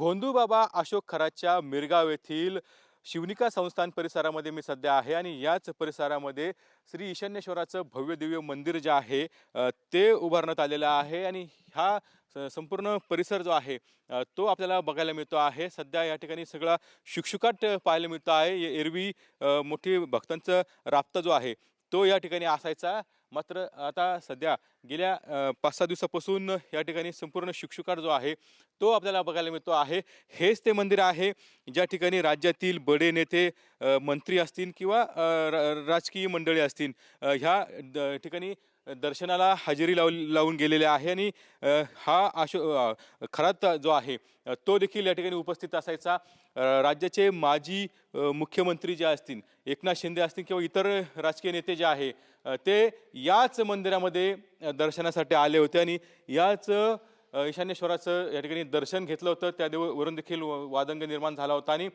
गोंधूबाबा अशोक खरातच्या मिरगाव येथील शिवनिका संस्थान परिसरामध्ये मी सध्या आहे आणि याच परिसरामध्ये श्री ईशान्येश्वराचं भव्य दिव्य मंदिर जे आहे ते उभारण्यात आलेलं आहे आणि हा संपूर्ण परिसर जो आहे तो आपल्याला बघायला मिळतो आहे। सध्या या ठिकाणी सगळा शुकशुकाट पाहायला मिळतो आहे। एरवी मोठी भक्तांचा राबता जो आहे तो या ठिकाणी असायचा, मात्र आता सध्या गेल्या 5-6 दिवसापासून या ठिकाणी संपूर्ण शुकशुकाट जो आहे तो आपल्याला बघायला मिळतो आहे। हेच ते मंदिर आहे ज्या ठिकाणी राज्यातील बडे नेते, मंत्री असतील किंवा राजकीय मंडळी असतील ह्या ठिकाणी दर्शनाला हजेरी लावून गेलेले आहे आणि हा खरात जो आहे तो देखील या ठिकाणी उपस्थित असायचा। राज्याचे माजी मुख्यमंत्री जे असतील, एकनाथ शिंदे असतील किंवा इतर राजकीय नेते जे आहे ते याच मंदिरामध्ये दर्शनासाठी आले होते आणि याच ईशान्येश्वराचं या ठिकाणी दर्शन घेतलं होतं। त्यावरून देखील वादंग निर्माण झाला होता आणि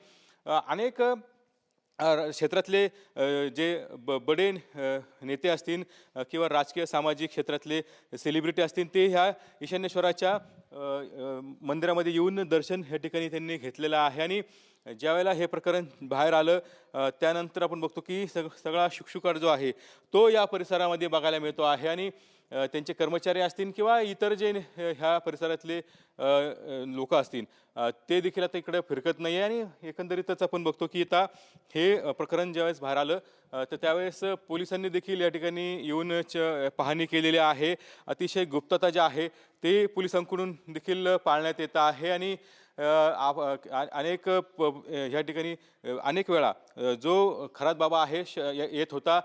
अनेक क्षेत्रातले जे बडे नेते असतील किंवा राजकीय सामाजिक क्षेत्रातले सेलिब्रिटी असतील ते ह्या ईशान्येश्वराच्या मंदिरामध्ये येऊन दर्शन ह्या ठिकाणी त्यांनी घेतलेलं आहे। आणि ज्यावेळेला हे प्रकरण बाहेर आलं त्यानंतर आपण बघतो की सगळा शुकशुकाट जो आहे तो या परिसरामध्ये बघायला मिळतो आहे आणि त्यांचे कर्मचारी असतील किंवा इतर जे ह्या परिसरातले लोक असतील ते देखील आता इकडे फिरकत नाही आहे। आणि एकंदरीतच आपण बघतो की आता हे प्रकरण ज्यावेळेस बाहेर आलं तर त्यावेळेस पोलिसांनी देखील या ठिकाणी येऊनच पाहणी केलेली आहे। अतिशय गुप्तता जी आहे ते पोलिसांकडून देखील पाळण्यात येत आहे आणि अनेक ह्या ठिकाणी अनेक वेळा जो खरात बाबा आहे येत होता,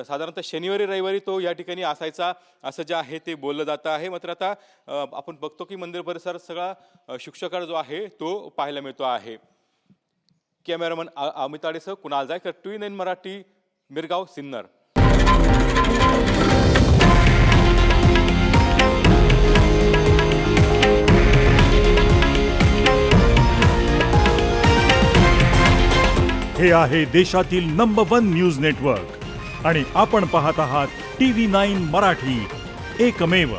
साधारणतः शनिवारी रविवारी तो या ठिकाणी असायचा असं जे आहे ते बोललं जातं आहे। मात्र आता आपण बघतो की मंदिर परिसर सगळा शुकशुकाट जो आहे तो पाहायला मिळतो आहे। कॅमेरामन अमित आडेसह कुणाल जायकर, TVN मराठी, मिरगाव, सिन्नर। हे आहे देशातील नंबर 1 न्यूज नेटवर्क आणि आपण पाहत आहात TV9 मराठी, एकमेव।